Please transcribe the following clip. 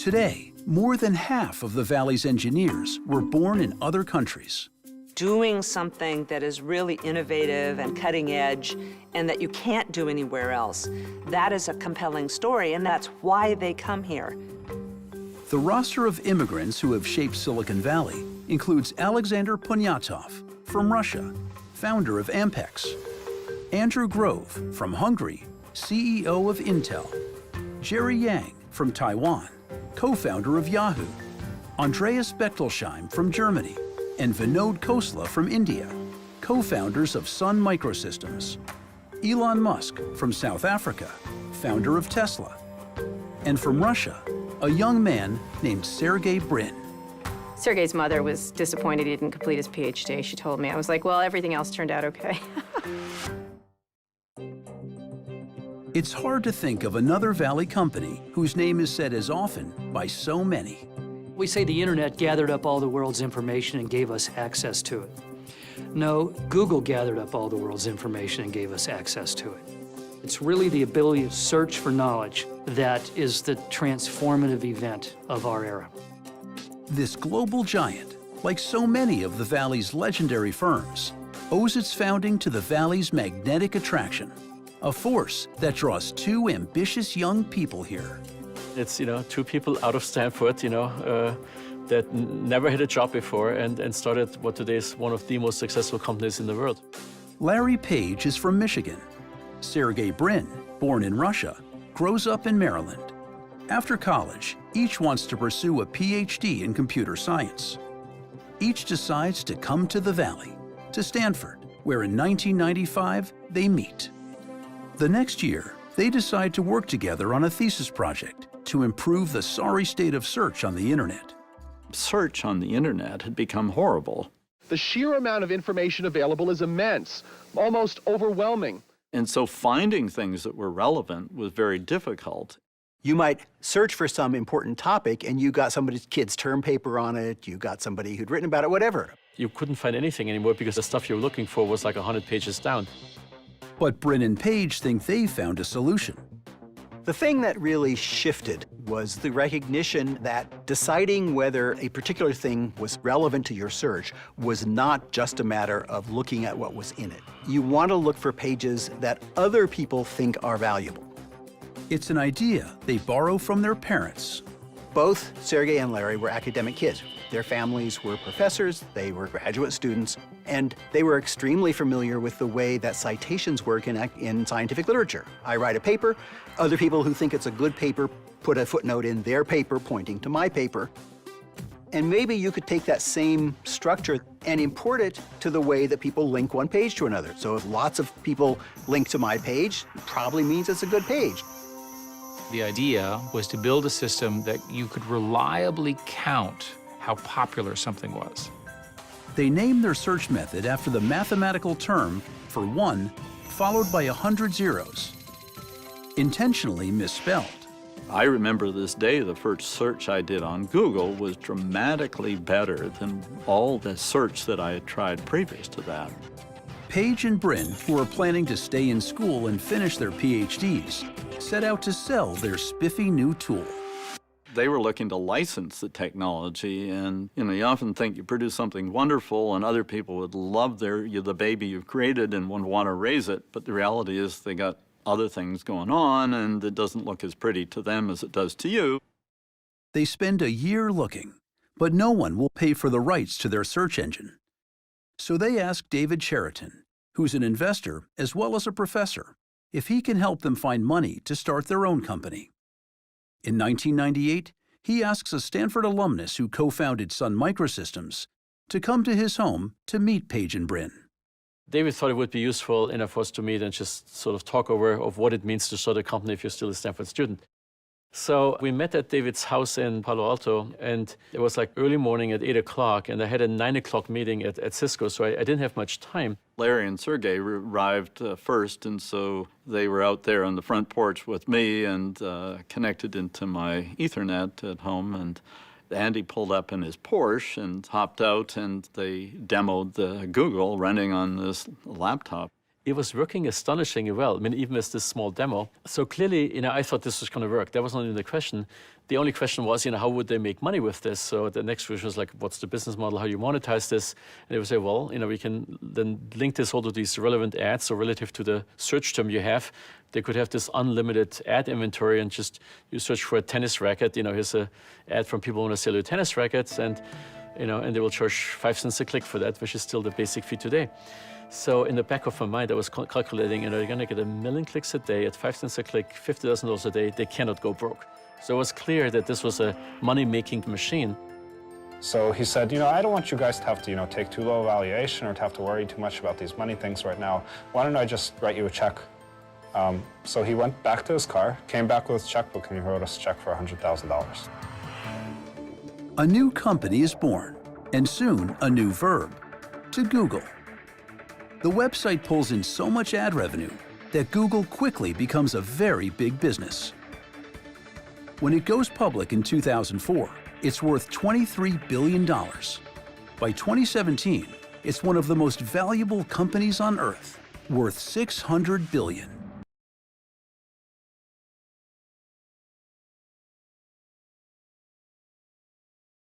Today, more than half of the Valley's engineers were born in other countries. Doing something that is really innovative and cutting edge and that you can't do anywhere else, that is a compelling story, and that's why they come here. The roster of immigrants who have shaped Silicon Valley includes Alexander Punyatov from Russia, founder of Ampex; Andrew Grove from Hungary, CEO of Intel; Jerry Yang from Taiwan, co-founder of Yahoo; Andreas Bechtelsheim from Germany; and Vinod Khosla from India, co-founders of Sun Microsystems; Elon Musk from South Africa, founder of Tesla; and from Russia, a young man named Sergey Brin. Sergey's mother was disappointed he didn't complete his PhD, she told me. I was like, well, everything else turned out okay. It's hard to think of another Valley company whose name is said as often by so many. We say the internet gathered up all the world's information and gave us access to it. No, Google gathered up all the world's information and gave us access to it. It's really the ability to search for knowledge that is the transformative event of our era. This global giant, like so many of the Valley's legendary firms, owes its founding to the Valley's magnetic attraction, a force that draws two ambitious young people here. It's, two people out of Stanford, that never had a job before and started what today is one of the most successful companies in the world. Larry Page is from Michigan. Sergey Brin, born in Russia, grows up in Maryland. After college, each wants to pursue a PhD in computer science. Each decides to come to the Valley, to Stanford, where in 1995 they meet. The next year, they decide to work together on a thesis project to improve the sorry state of search on the internet. Search on the internet had become horrible. The sheer amount of information available is immense, almost overwhelming. And so finding things that were relevant was very difficult. You might search for some important topic and you got somebody's kid's term paper on it, you got somebody who'd written about it, whatever. You couldn't find anything anymore because the stuff you were looking for was like 100 pages down. But Brin and Page think they found a solution. The thing that really shifted was the recognition that deciding whether a particular thing was relevant to your search was not just a matter of looking at what was in it. You want to look for pages that other people think are valuable. It's an idea they borrow from their parents. Both Sergey and Larry were academic kids. Their families were professors, they were graduate students, and they were extremely familiar with the way that citations work in scientific literature. I write a paper, other people who think it's a good paper put a footnote in their paper pointing to my paper. And maybe you could take that same structure and import it to the way that people link one page to another. So if lots of people link to my page, it probably means it's a good page. The idea was to build a system that you could reliably count how popular something was. They named their search method after the mathematical term for one, followed by 100 zeros, intentionally misspelled. I remember this day, the first search I did on Google was dramatically better than all the search that I had tried previous to that. Page and Brin, who are planning to stay in school and finish their PhDs, set out to sell their spiffy new tool. They were looking to license the technology, and you often think you produce something wonderful and other people would love the baby you've created and would want to raise it, but the reality is they got other things going on and it doesn't look as pretty to them as it does to you. They spend a year looking, but no one will pay for the rights to their search engine. So they ask David Cheriton, who's an investor as well as a professor, if he can help them find money to start their own company. In 1998, he asks a Stanford alumnus who co-founded Sun Microsystems to come to his home to meet Page and Brin. David thought it would be useful enough for us to meet and just sort of talk over of what it means to start a company if you're still a Stanford student. So we met at David's house in Palo Alto, and it was like early morning at 8 o'clock, and I had a 9 o'clock meeting at Cisco, so I didn't have much time. Larry and Sergey arrived first, and so they were out there on the front porch with me and connected into my Ethernet at home. And Andy pulled up in his Porsche and hopped out, and they demoed the Google running on this laptop. it was working astonishingly well. I mean, even with this small demo. So clearly, I thought this was going to work. That was not even the question. The only question was, how would they make money with this? So the next question was like, what's the business model? How do you monetize this? And they would say, well, we can then link this all to these relevant ads. So relative to the search term you have, they could have this unlimited ad inventory and just you search for a tennis racket. Here's an ad from people who want to sell you tennis rackets, and and they will charge 5 cents a click for that, which is still the basic fee today. So in the back of my mind, I was calculating, they're going to get 1 million clicks a day at 5 cents a click, $50,000 a day. They cannot go broke. So it was clear that this was a money-making machine. So he said, I don't want you guys to have to, take too low a valuation or to have to worry too much about these money things right now. Why don't I just write you a check? So he went back to his car, came back with his checkbook, and he wrote us a check for $100,000. A new company is born, and soon a new verb, to Google. The website pulls in so much ad revenue that Google quickly becomes a very big business. When it goes public in 2004, it's worth $23 billion. By 2017, it's one of the most valuable companies on Earth, worth $600 billion.